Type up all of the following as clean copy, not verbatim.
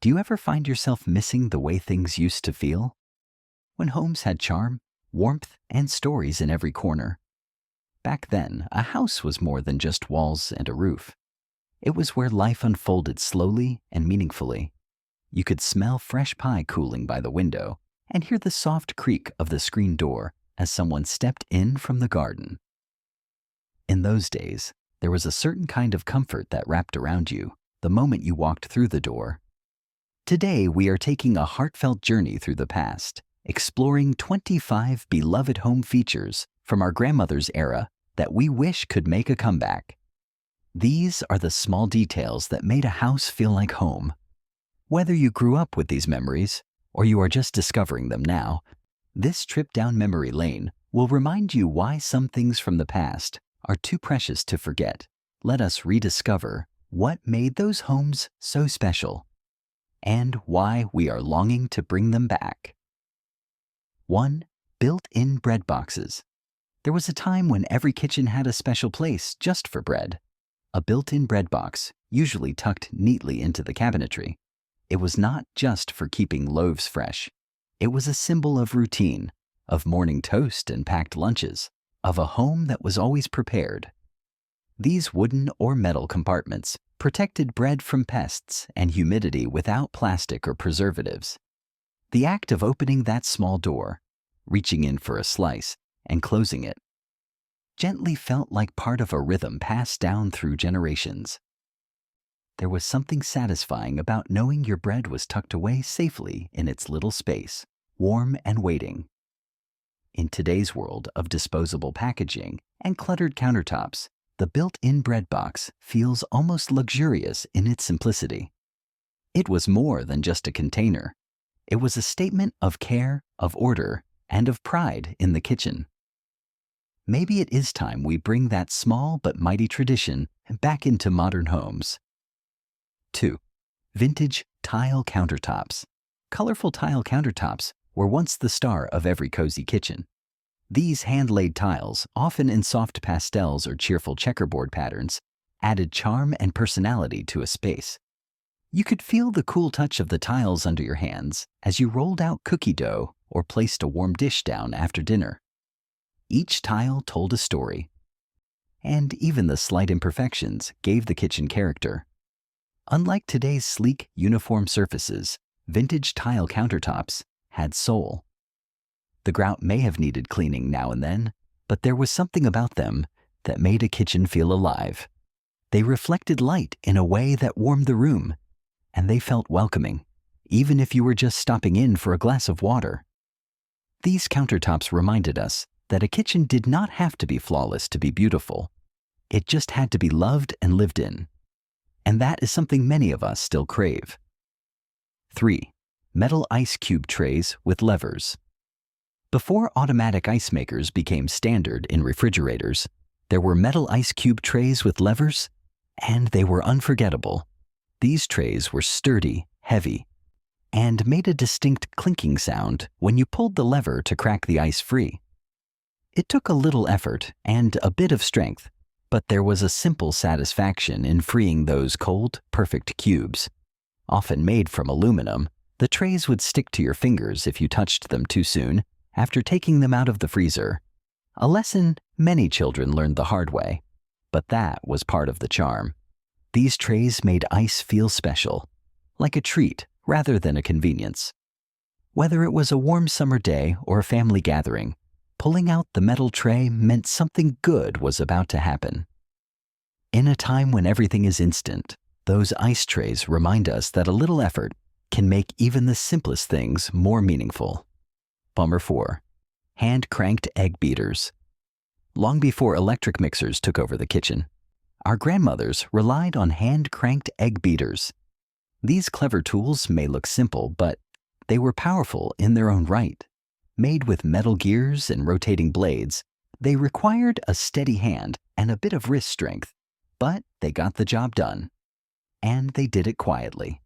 Do you ever find yourself missing the way things used to feel? When homes had charm, warmth, and stories in every corner. Back then, a house was more than just walls and a roof. It was where life unfolded slowly and meaningfully. You could smell fresh pie cooling by the window and hear the soft creak of the screen door as someone stepped in from the garden. In those days, there was a certain kind of comfort that wrapped around you the moment you walked through the door. Today, we are taking a heartfelt journey through the past, exploring 25 beloved home features from our grandmother's era that we wish could make a comeback. These are the small details that made a house feel like home. Whether you grew up with these memories or you are just discovering them now, this trip down memory lane will remind you why some things from the past are too precious to forget. Let us rediscover what made those homes so special and why we are longing to bring them back. 1. Built-in bread boxes. There was a time when every kitchen had a special place just for bread. A built-in bread box, usually tucked neatly into the cabinetry. It was not just for keeping loaves fresh. It was a symbol of routine, of morning toast and packed lunches, of a home that was always prepared. These wooden or metal compartments protected bread from pests and humidity without plastic or preservatives. The act of opening that small door, reaching in for a slice, and closing it, gently felt like part of a rhythm passed down through generations. There was something satisfying about knowing your bread was tucked away safely in its little space, warm and waiting. In today's world of disposable packaging and cluttered countertops, the built-in bread box feels almost luxurious in its simplicity. It was more than just a container. It was a statement of care, of order, and of pride in the kitchen. Maybe it is time we bring that small but mighty tradition back into modern homes. 2. Vintage tile countertops. Colorful tile countertops were once the star of every cozy kitchen. These hand-laid tiles, often in soft pastels or cheerful checkerboard patterns, added charm and personality to a space. You could feel the cool touch of the tiles under your hands as you rolled out cookie dough or placed a warm dish down after dinner. Each tile told a story, and even the slight imperfections gave the kitchen character. Unlike today's sleek, uniform surfaces, vintage tile countertops had soul. The grout may have needed cleaning now and then, but there was something about them that made a kitchen feel alive. They reflected light in a way that warmed the room, and they felt welcoming, even if you were just stopping in for a glass of water. These countertops reminded us that a kitchen did not have to be flawless to be beautiful. It just had to be loved and lived in. And that is something many of us still crave. 3. Metal ice cube trays with levers. Before automatic ice makers became standard in refrigerators, there were metal ice cube trays with levers, and they were unforgettable. These trays were sturdy, heavy, and made a distinct clinking sound when you pulled the lever to crack the ice free. It took a little effort and a bit of strength, but there was a simple satisfaction in freeing those cold, perfect cubes. Often made from aluminum, the trays would stick to your fingers if you touched them too soon after taking them out of the freezer. A lesson many children learned the hard way, but that was part of the charm. These trays made ice feel special, like a treat rather than a convenience. Whether it was a warm summer day or a family gathering, pulling out the metal tray meant something good was about to happen. In a time when everything is instant, those ice trays remind us that a little effort can make even the simplest things more meaningful. Bummer 4. Hand-cranked egg beaters. Long before electric mixers took over the kitchen, our grandmothers relied on hand-cranked egg beaters. These clever tools may look simple, but they were powerful in their own right. Made with metal gears and rotating blades, they required a steady hand and a bit of wrist strength, but they got the job done. And they did it quietly.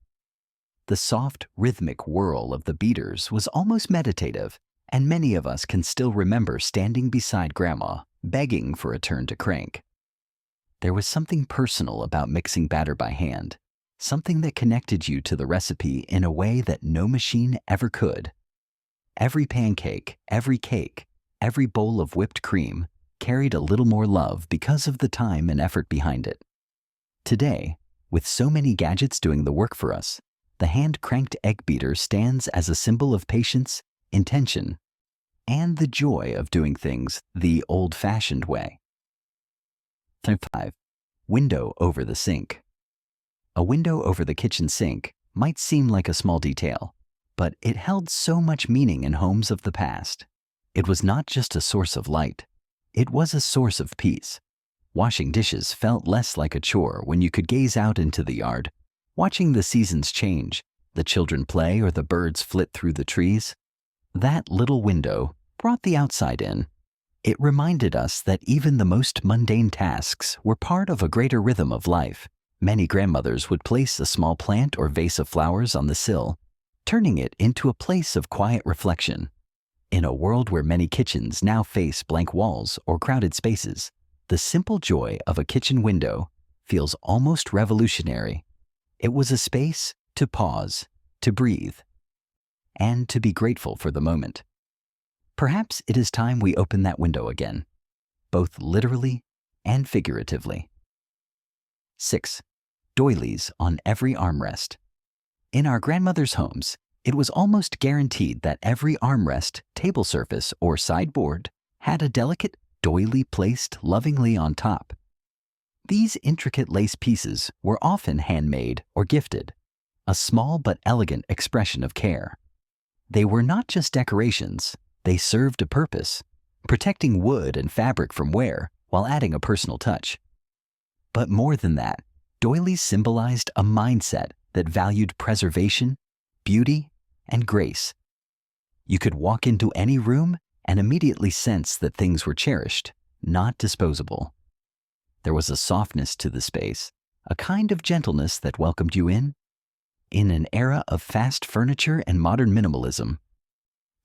The soft, rhythmic whirl of the beaters was almost meditative, and many of us can still remember standing beside Grandma, begging for a turn to crank. There was something personal about mixing batter by hand, something that connected you to the recipe in a way that no machine ever could. Every pancake, every cake, every bowl of whipped cream carried a little more love because of the time and effort behind it. Today, with so many gadgets doing the work for us, the hand-cranked egg beater stands as a symbol of patience, intention, and the joy of doing things the old-fashioned way. 5. Window over the sink. A window over the kitchen sink might seem like a small detail, but it held so much meaning in homes of the past. It was not just a source of light, it was a source of peace. Washing dishes felt less like a chore when you could gaze out into the yard, watching the seasons change, the children play or the birds flit through the trees. That little window brought the outside in. It reminded us that even the most mundane tasks were part of a greater rhythm of life. Many grandmothers would place a small plant or vase of flowers on the sill, turning it into a place of quiet reflection. In a world where many kitchens now face blank walls or crowded spaces, the simple joy of a kitchen window feels almost revolutionary. It was a space to pause, to breathe, and to be grateful for the moment. Perhaps it is time we open that window again, both literally and figuratively. 6. Doilies on every armrest. In our grandmother's homes, it was almost guaranteed that every armrest, table surface, or sideboard had a delicate doily placed lovingly on top. These intricate lace pieces were often handmade or gifted, a small but elegant expression of care. They were not just decorations, they served a purpose, protecting wood and fabric from wear while adding a personal touch. But more than that, doilies symbolized a mindset that valued preservation, beauty, and grace. You could walk into any room and immediately sense that things were cherished, not disposable. There was a softness to the space, a kind of gentleness that welcomed you in. In an era of fast furniture and modern minimalism,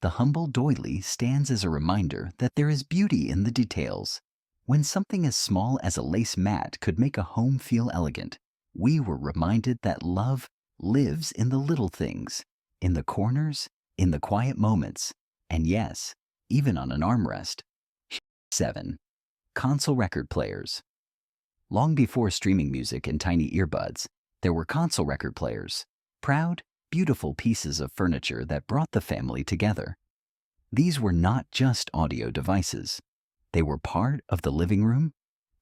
the humble doily stands as a reminder that there is beauty in the details. When something as small as a lace mat could make a home feel elegant, we were reminded that love lives in the little things, in the corners, in the quiet moments, and yes, even on an armrest. 7. Console record players. Long before streaming music and tiny earbuds, there were console record players, proud, beautiful pieces of furniture that brought the family together. These were not just audio devices. They were part of the living room,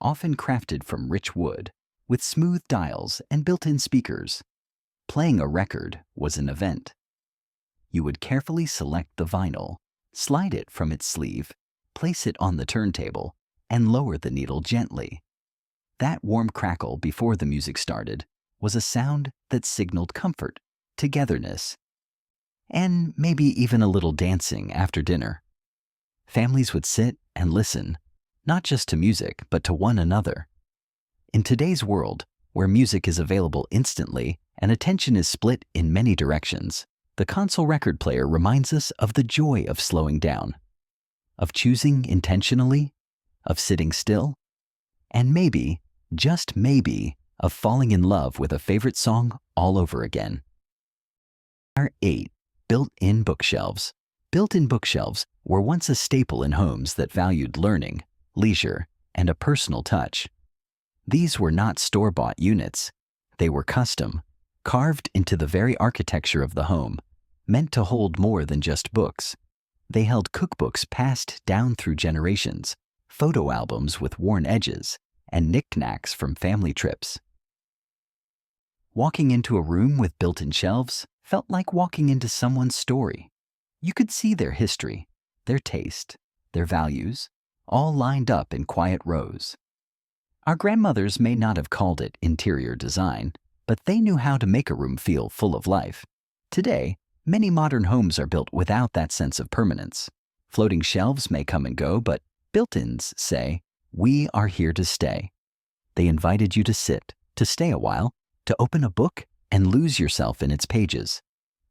often crafted from rich wood, with smooth dials and built-in speakers. Playing a record was an event. You would carefully select the vinyl, slide it from its sleeve, place it on the turntable, and lower the needle gently. That warm crackle before the music started was a sound that signaled comfort, togetherness, and maybe even a little dancing after dinner. Families would sit and listen, not just to music, but to one another. In today's world, where music is available instantly and attention is split in many directions, the console record player reminds us of the joy of slowing down, of choosing intentionally, of sitting still, and maybe, just maybe, of falling in love with a favorite song all over again. 8. Built-in bookshelves. Built-in bookshelves were once a staple in homes that valued learning, leisure, and a personal touch. These were not store-bought units. They were custom, carved into the very architecture of the home, meant to hold more than just books. They held cookbooks passed down through generations, photo albums with worn edges, and knickknacks from family trips. Walking into a room with built-in shelves felt like walking into someone's story. You could see their history, their taste, their values, all lined up in quiet rows. Our grandmothers may not have called it interior design, but they knew how to make a room feel full of life. Today, many modern homes are built without that sense of permanence. Floating shelves may come and go, but built-ins say, "We are here to stay." They invited you to sit, to stay a while, to open a book and lose yourself in its pages.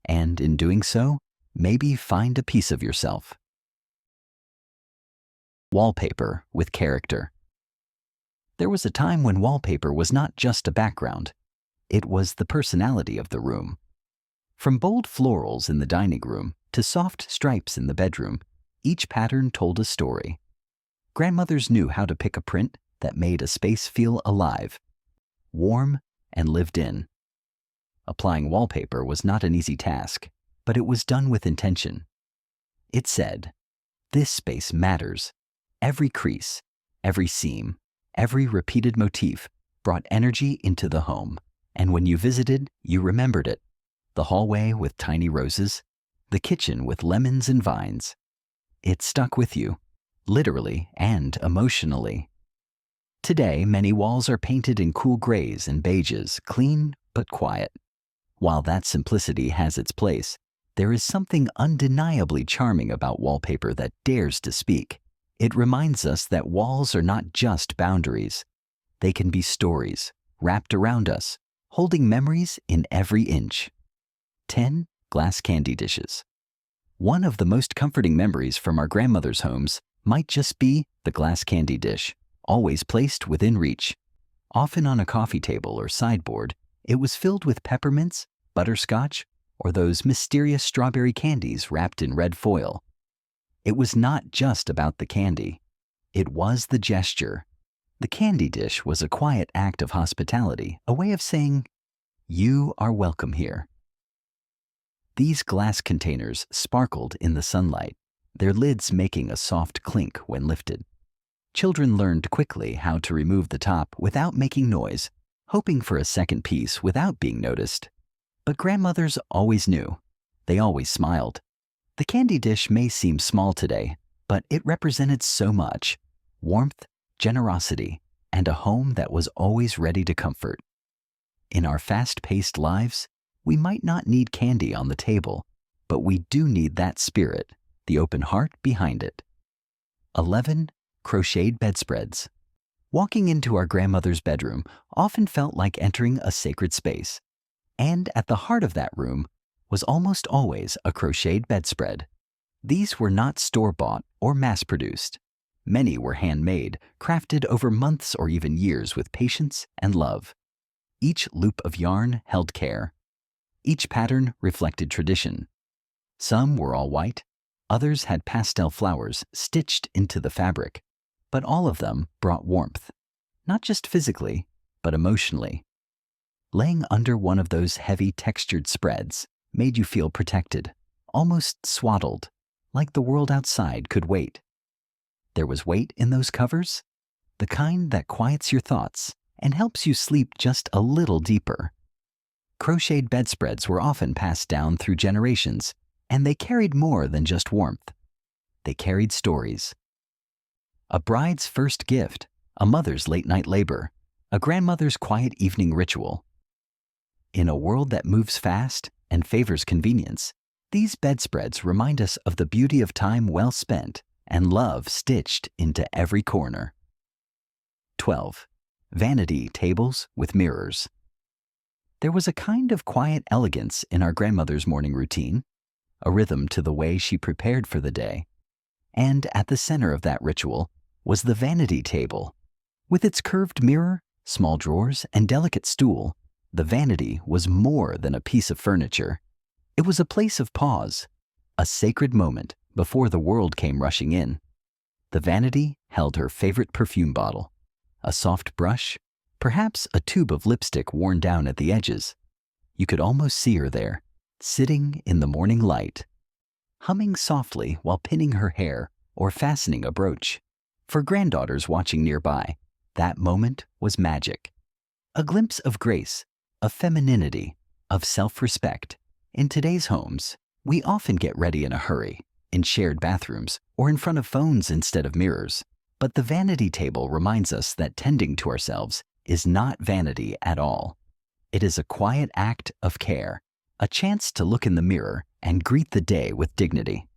And in doing so, maybe find a piece of yourself. Wallpaper with character. There was a time when wallpaper was not just a background. It was the personality of the room. From bold florals in the dining room to soft stripes in the bedroom, each pattern told a story. Grandmothers knew how to pick a print that made a space feel alive, warm, and lived in. Applying wallpaper was not an easy task, but it was done with intention. It said, "This space matters." Every crease, every seam, every repeated motif brought energy into the home, and when you visited, you remembered it. The hallway with tiny roses, the kitchen with lemons and vines. It stuck with you, literally and emotionally. Today, many walls are painted in cool grays and beiges, clean but quiet. While that simplicity has its place, there is something undeniably charming about wallpaper that dares to speak. It reminds us that walls are not just boundaries. They can be stories, wrapped around us, holding memories in every inch. 10 glass candy dishes. One of the most comforting memories from our grandmother's homes might just be the glass candy dish, always placed within reach. Often on a coffee table or sideboard, it was filled with peppermints, butterscotch, or those mysterious strawberry candies wrapped in red foil. It was not just about the candy. It was the gesture. The candy dish was a quiet act of hospitality, a way of saying, "You are welcome here." These glass containers sparkled in the sunlight, their lids making a soft clink when lifted. Children learned quickly how to remove the top without making noise, hoping for a second piece without being noticed. But grandmothers always knew. They always smiled. The candy dish may seem small today, but it represented so much: warmth, generosity, and a home that was always ready to comfort. In our fast-paced lives, we might not need candy on the table, but we do need that spirit, the open heart behind it. 11 crocheted bedspreads. Walking into our grandmother's bedroom often felt like entering a sacred space. And at the heart of that room was almost always a crocheted bedspread. These were not store-bought or mass-produced. Many were handmade, crafted over months or even years with patience and love. Each loop of yarn held care. Each pattern reflected tradition. Some were all white, others had pastel flowers stitched into the fabric, but all of them brought warmth, not just physically, but emotionally. Laying under one of those heavy textured spreads made you feel protected, almost swaddled, like the world outside could wait. There was weight in those covers, the kind that quiets your thoughts and helps you sleep just a little deeper. Crocheted bedspreads were often passed down through generations, and they carried more than just warmth. They carried stories. A bride's first gift, a mother's late-night labor, a grandmother's quiet evening ritual. In a world that moves fast and favors convenience, these bedspreads remind us of the beauty of time well spent and love stitched into every corner. 12 vanity tables with mirrors. There was a kind of quiet elegance in our grandmother's morning routine, a rhythm to the way she prepared for the day. And at the center of that ritual was the vanity table. With its curved mirror, small drawers, and delicate stool, the vanity was more than a piece of furniture. It was a place of pause, a sacred moment before the world came rushing in. The vanity held her favorite perfume bottle, a soft brush, perhaps a tube of lipstick worn down at the edges. You could almost see her there, sitting in the morning light, humming softly while pinning her hair or fastening a brooch. For granddaughters watching nearby, that moment was magic. A glimpse of grace, of femininity, of self-respect. In today's homes, we often get ready in a hurry, in shared bathrooms, or in front of phones instead of mirrors. But the vanity table reminds us that tending to ourselves is not vanity at all. It is a quiet act of care, a chance to look in the mirror and greet the day with dignity.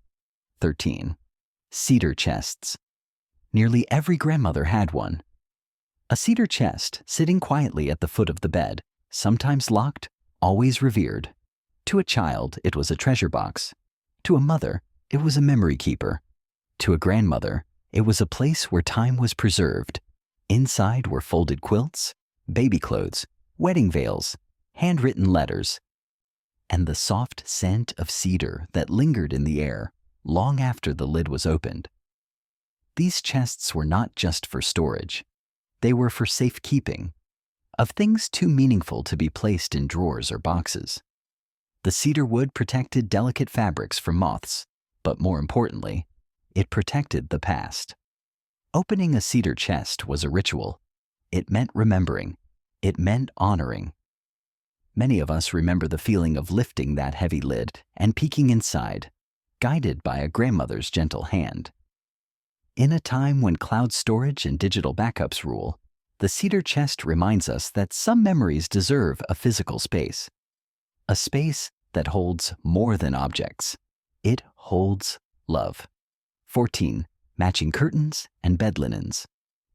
13 cedar chests. Nearly every grandmother had one. A cedar chest sitting quietly at the foot of the bed, sometimes locked, always revered. To a child, it was a treasure box. To a mother, it was a memory keeper. To a grandmother, it was a place where time was preserved. Inside were folded quilts, baby clothes, wedding veils, handwritten letters, and the soft scent of cedar that lingered in the air long after the lid was opened. These chests were not just for storage. They were for safekeeping of things too meaningful to be placed in drawers or boxes. The cedar wood protected delicate fabrics from moths, but more importantly, it protected the past. Opening a cedar chest was a ritual. It meant remembering. It meant honoring. Many of us remember the feeling of lifting that heavy lid and peeking inside, guided by a grandmother's gentle hand. In a time when cloud storage and digital backups rule, the cedar chest reminds us that some memories deserve a physical space. A space that holds more than objects. It holds love. 14. Matching curtains and bed linens.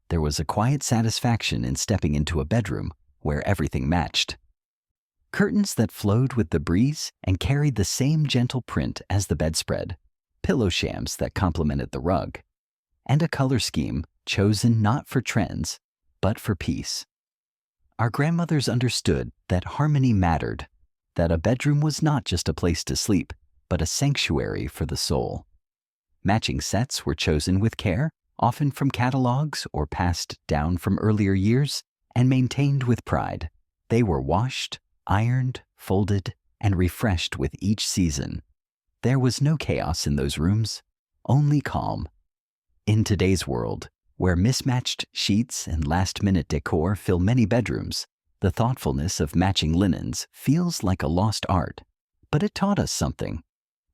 There was a quiet satisfaction in stepping into a bedroom where everything matched. Curtains that flowed with the breeze and carried the same gentle print as the bedspread, pillow shams that complemented the rug, and a color scheme chosen not for trends, but for peace. Our grandmothers understood that harmony mattered, that a bedroom was not just a place to sleep, but a sanctuary for the soul. Matching sets were chosen with care, often from catalogs or passed down from earlier years, and maintained with pride. They were washed, ironed, folded, and refreshed with each season. There was no chaos in those rooms, only calm. In today's world, where mismatched sheets and last-minute decor fill many bedrooms, the thoughtfulness of matching linens feels like a lost art. But it taught us something,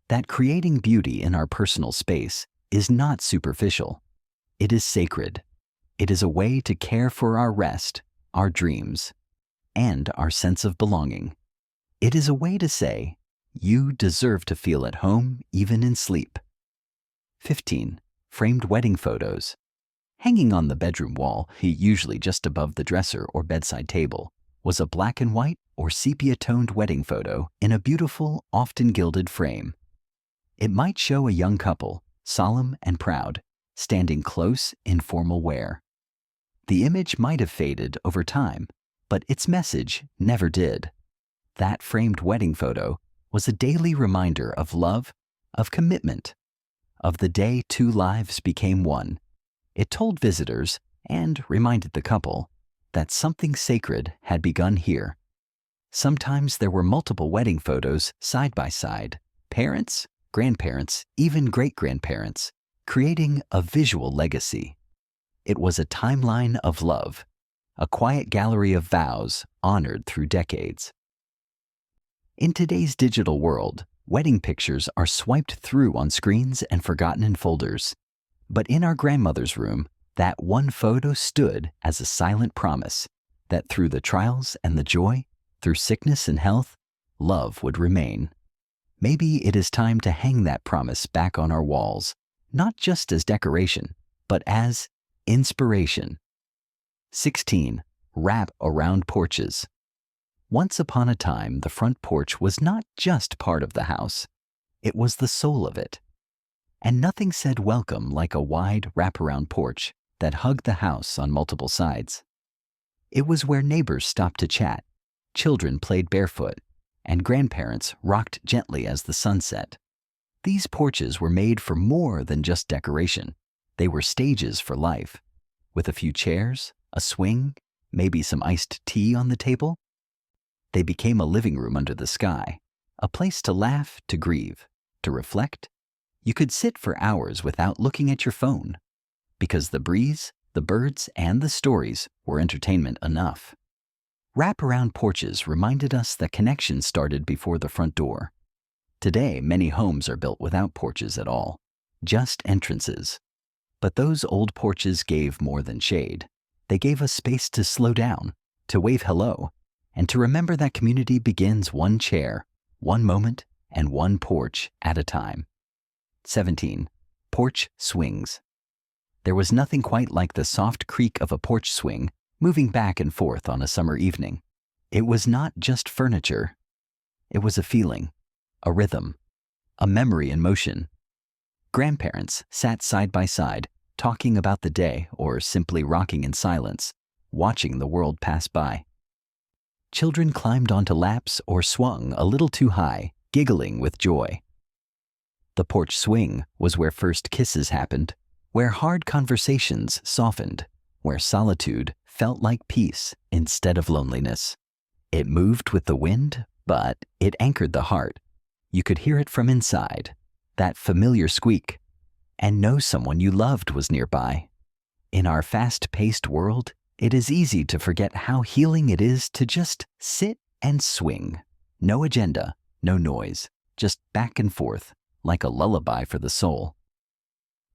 that creating beauty in our personal space is not superficial. It is sacred. It is a way to care for our rest, our dreams, and our sense of belonging. It is a way to say, you deserve to feel at home even in sleep. 15. Framed wedding photos. Hanging on the bedroom wall, usually just above the dresser or bedside table, was a black and white or sepia-toned wedding photo in a beautiful, often gilded frame. It might show a young couple, solemn and proud, standing close in formal wear. The image might have faded over time, but its message never did. That framed wedding photo was a daily reminder of love, of commitment, of the day two lives became one. It told visitors, and reminded the couple, that something sacred had begun here. Sometimes there were multiple wedding photos side by side, parents, grandparents, even great-grandparents, creating a visual legacy. It was a timeline of love, a quiet gallery of vows honored through decades. In today's digital world, wedding pictures are swiped through on screens and forgotten in folders. But in our grandmother's room, that one photo stood as a silent promise that through the trials and the joy, through sickness and health, love would remain. Maybe it is time to hang that promise back on our walls, not just as decoration, but as inspiration. 16. Wrap around porches. Once upon a time, the front porch was not just part of the house. It was the soul of it. And nothing said welcome like a wide wraparound porch that hugged the house on multiple sides. It was where neighbors stopped to chat, children played barefoot, and grandparents rocked gently as the sun set. These porches were made for more than just decoration. They were stages for life. With a few chairs, a swing, maybe some iced tea on the table, they became a living room under the sky, a place to laugh, to grieve, to reflect. You could sit for hours without looking at your phone, because the breeze, the birds, and the stories were entertainment enough. Wraparound porches reminded us that connection started before the front door. Today, many homes are built without porches at all, just entrances. But those old porches gave more than shade. They gave us space to slow down, to wave hello, and to remember that community begins one chair, one moment, and one porch at a time. 17. Porch swings. There was nothing quite like the soft creak of a porch swing moving back and forth on a summer evening. It was not just furniture. It was a feeling, a rhythm, a memory in motion. Grandparents sat side by side, talking about the day or simply rocking in silence, watching the world pass by. Children climbed onto laps or swung a little too high, giggling with joy. The porch swing was where first kisses happened, where hard conversations softened, where solitude felt like peace instead of loneliness. It moved with the wind, but it anchored the heart. You could hear it from inside, that familiar squeak, and know someone you loved was nearby. In our fast-paced world, it is easy to forget how healing it is to just sit and swing. No agenda, no noise, just back and forth, like a lullaby for the soul.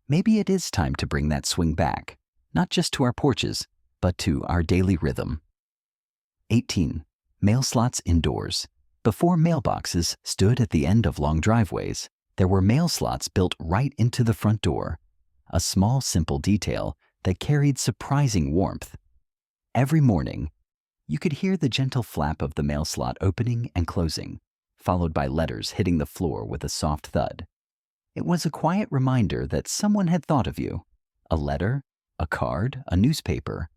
Maybe it is time to bring that swing back, not just to our porches, but to our daily rhythm. 18. Mail slots indoors. Before mailboxes stood at the end of long driveways, there were mail slots built right into the front door, a small, simple detail that carried surprising warmth. Every morning, you could hear the gentle flap of the mail slot opening and closing, followed by letters hitting the floor with a soft thud. It was a quiet reminder that someone had thought of you. A letter, a card, a newspaper.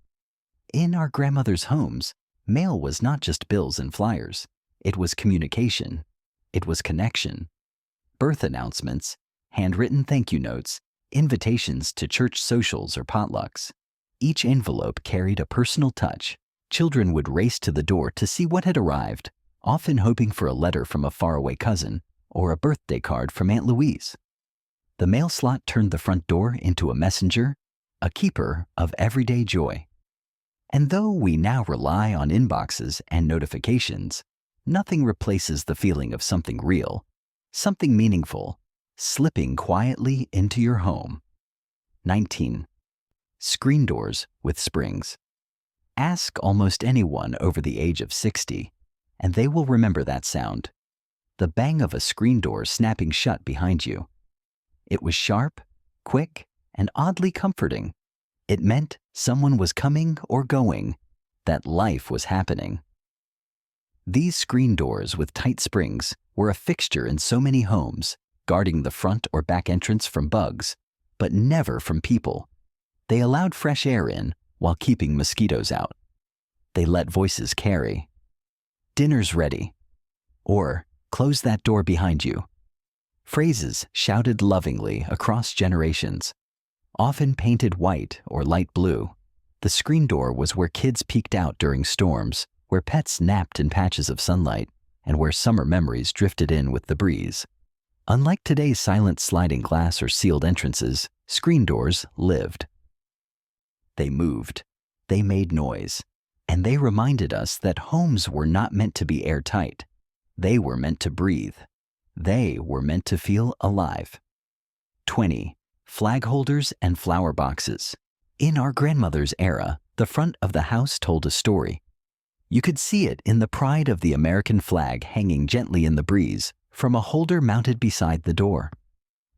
In our grandmother's homes, mail was not just bills and flyers. It was communication. It was connection. Birth announcements, handwritten thank you notes, invitations to church socials or potlucks. Each envelope carried a personal touch. Children would race to the door to see what had arrived, often hoping for a letter from a faraway cousin or a birthday card from Aunt Louise. The mail slot turned the front door into a messenger, a keeper of everyday joy. And though we now rely on inboxes and notifications, nothing replaces the feeling of something real, something meaningful, slipping quietly into your home. 19. Screen doors with springs. Ask almost anyone over the age of 60, and they will remember that sound. The bang of a screen door snapping shut behind you. It was sharp, quick, and oddly comforting. It meant someone was coming or going, that life was happening. These screen doors with tight springs were a fixture in so many homes, guarding the front or back entrance from bugs, but never from people. They allowed fresh air in while keeping mosquitoes out. They let voices carry. Dinner's ready. Or, close that door behind you. Phrases shouted lovingly across generations. Often painted white or light blue, the screen door was where kids peeked out during storms, where pets napped in patches of sunlight, and where summer memories drifted in with the breeze. Unlike today's silent sliding glass or sealed entrances, screen doors lived. They moved, they made noise, and they reminded us that homes were not meant to be airtight. They were meant to breathe. They were meant to feel alive. 20. Flag holders and flower boxes. In our grandmother's era, the front of the house told a story. You could see it in the pride of the American flag hanging gently in the breeze from a holder mounted beside the door,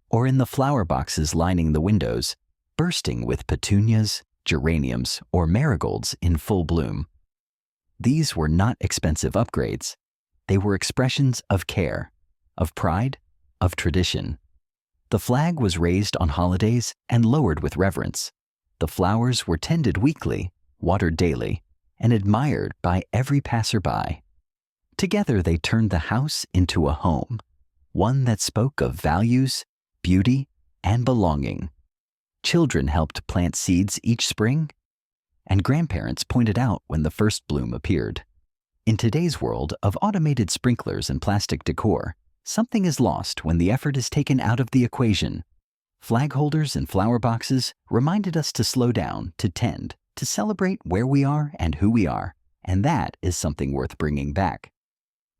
or in the flower boxes lining the windows, bursting with petunias, geraniums, or marigolds in full bloom. These were not expensive upgrades. They were expressions of care, of pride, of tradition. The flag was raised on holidays and lowered with reverence. The flowers were tended weekly, watered daily, and admired by every passerby. Together they turned the house into a home, one that spoke of values, beauty, and belonging. Children helped plant seeds each spring, and grandparents pointed out when the first bloom appeared. In today's world of automated sprinklers and plastic decor, something is lost when the effort is taken out of the equation. Flag holders and flower boxes reminded us to slow down, to tend, to celebrate where we are and who we are, and that is something worth bringing back.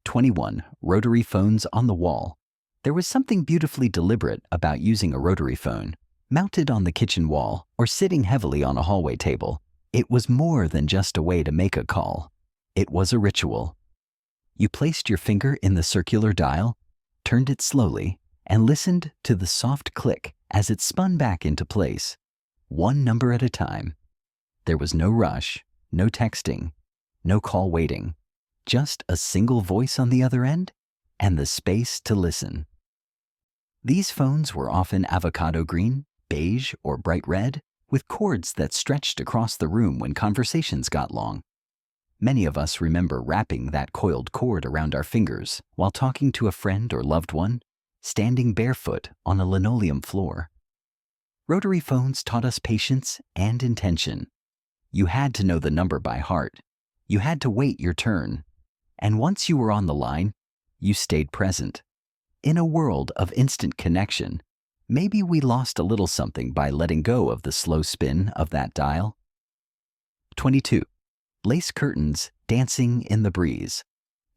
21. Rotary phones on the wall. There was something beautifully deliberate about using a rotary phone, mounted on the kitchen wall or sitting heavily on a hallway table. It was more than just a way to make a call. It was a ritual. You placed your finger in the circular dial, turned it slowly, and listened to the soft click as it spun back into place, one number at a time. There was no rush, no texting, no call waiting, just a single voice on the other end and the space to listen. These phones were often avocado green, beige, or bright red, with cords that stretched across the room when conversations got long. Many of us remember wrapping that coiled cord around our fingers while talking to a friend or loved one, standing barefoot on a linoleum floor. Rotary phones taught us patience and intention. You had to know the number by heart. You had to wait your turn. And once you were on the line, you stayed present. In a world of instant connection, maybe we lost a little something by letting go of the slow spin of that dial. 22. Lace curtains dancing in the breeze.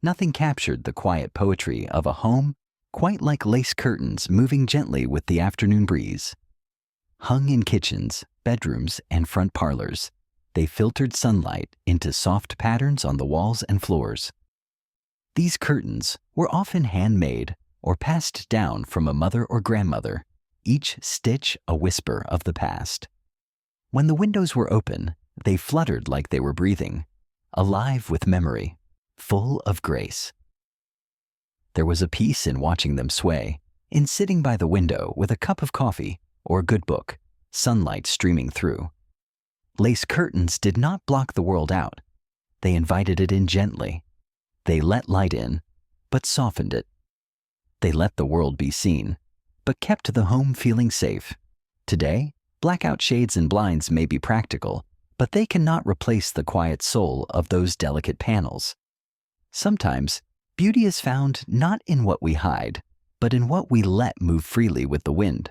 Nothing captured the quiet poetry of a home quite like lace curtains moving gently with the afternoon breeze. Hung in kitchens, bedrooms, and front parlors, they filtered sunlight into soft patterns on the walls and floors. These curtains were often handmade or passed down from a mother or grandmother, each stitch a whisper of the past. When the windows were open, they fluttered like they were breathing, alive with memory, full of grace. There was a peace in watching them sway, in sitting by the window with a cup of coffee or a good book, sunlight streaming through. Lace curtains did not block the world out. They invited it in gently. They let light in, but softened it. They let the world be seen, but kept the home feeling safe. Today, blackout shades and blinds may be practical, but they cannot replace the quiet soul of those delicate panels. Sometimes, beauty is found not in what we hide, but in what we let move freely with the wind.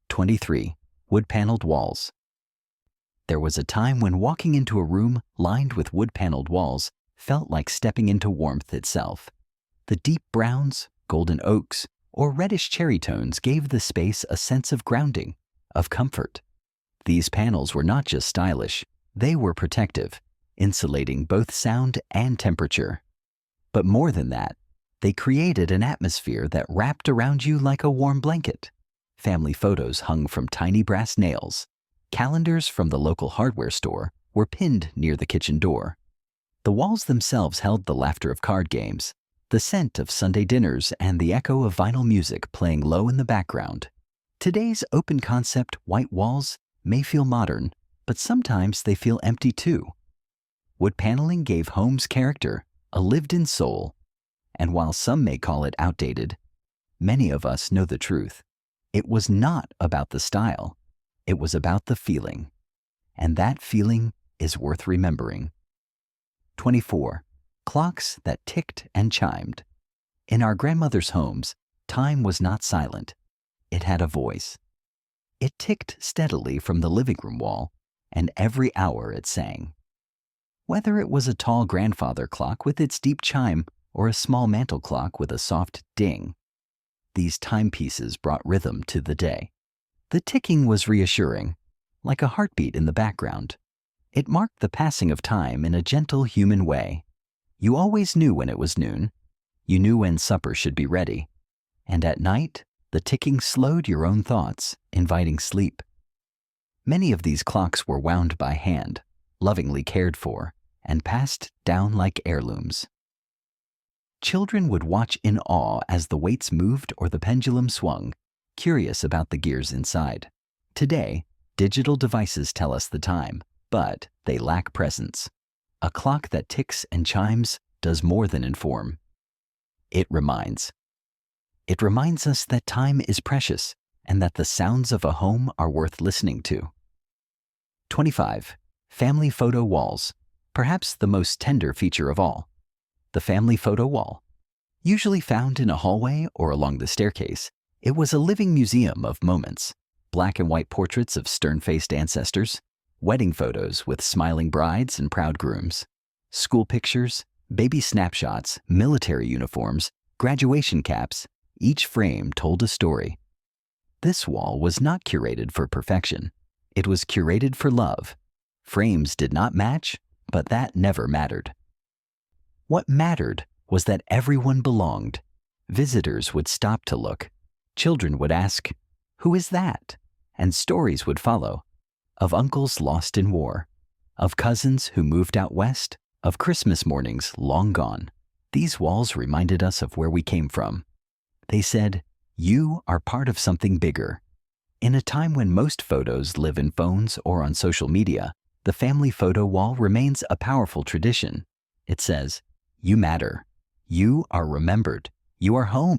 23. Wood-paneled walls. There was a time when walking into a room lined with wood-paneled walls felt like stepping into warmth itself. The deep browns, golden oaks, or reddish cherry tones gave the space a sense of grounding, of comfort. These panels were not just stylish, they were protective, insulating both sound and temperature. But more than that, they created an atmosphere that wrapped around you like a warm blanket. Family photos hung from tiny brass nails. Calendars from the local hardware store were pinned near the kitchen door. The walls themselves held the laughter of card games, the scent of Sunday dinners, and the echo of vinyl music playing low in the background. Today's open-concept white walls may feel modern, but sometimes they feel empty too. Wood paneling gave homes character, a lived-in soul. And while some may call it outdated, many of us know the truth. It was not about the style. It was about the feeling. And that feeling is worth remembering. 24. Clocks that ticked and chimed. In our grandmother's homes, time was not silent. It had a voice. It ticked steadily from the living room wall, and every hour it sang. Whether it was a tall grandfather clock with its deep chime or a small mantel clock with a soft ding, these timepieces brought rhythm to the day. The ticking was reassuring, like a heartbeat in the background. It marked the passing of time in a gentle human way. You always knew when it was noon. You knew when supper should be ready. And at night, the ticking slowed your own thoughts, inviting sleep. Many of these clocks were wound by hand, lovingly cared for, and passed down like heirlooms. Children would watch in awe as the weights moved or the pendulum swung, curious about the gears inside. Today, digital devices tell us the time, but they lack presence. A clock that ticks and chimes does more than inform. It reminds. It reminds us that time is precious and that the sounds of a home are worth listening to. 25. Family photo walls. Perhaps the most tender feature of all. The family photo wall. Usually found in a hallway or along the staircase, it was a living museum of moments. Black and white portraits of stern-faced ancestors, wedding photos with smiling brides and proud grooms, school pictures, baby snapshots, military uniforms, graduation caps. Each frame told a story. This wall was not curated for perfection. It was curated for love. Frames did not match, but that never mattered. What mattered was that everyone belonged. Visitors would stop to look. Children would ask, "Who is that?" And stories would follow. Of uncles lost in war, of cousins who moved out west, of Christmas mornings long gone. These walls reminded us of where we came from. They said, "You are part of something bigger." In a time when most photos live in phones or on social media, The family photo wall remains a powerful tradition. It says, "You matter. You are remembered. You are home."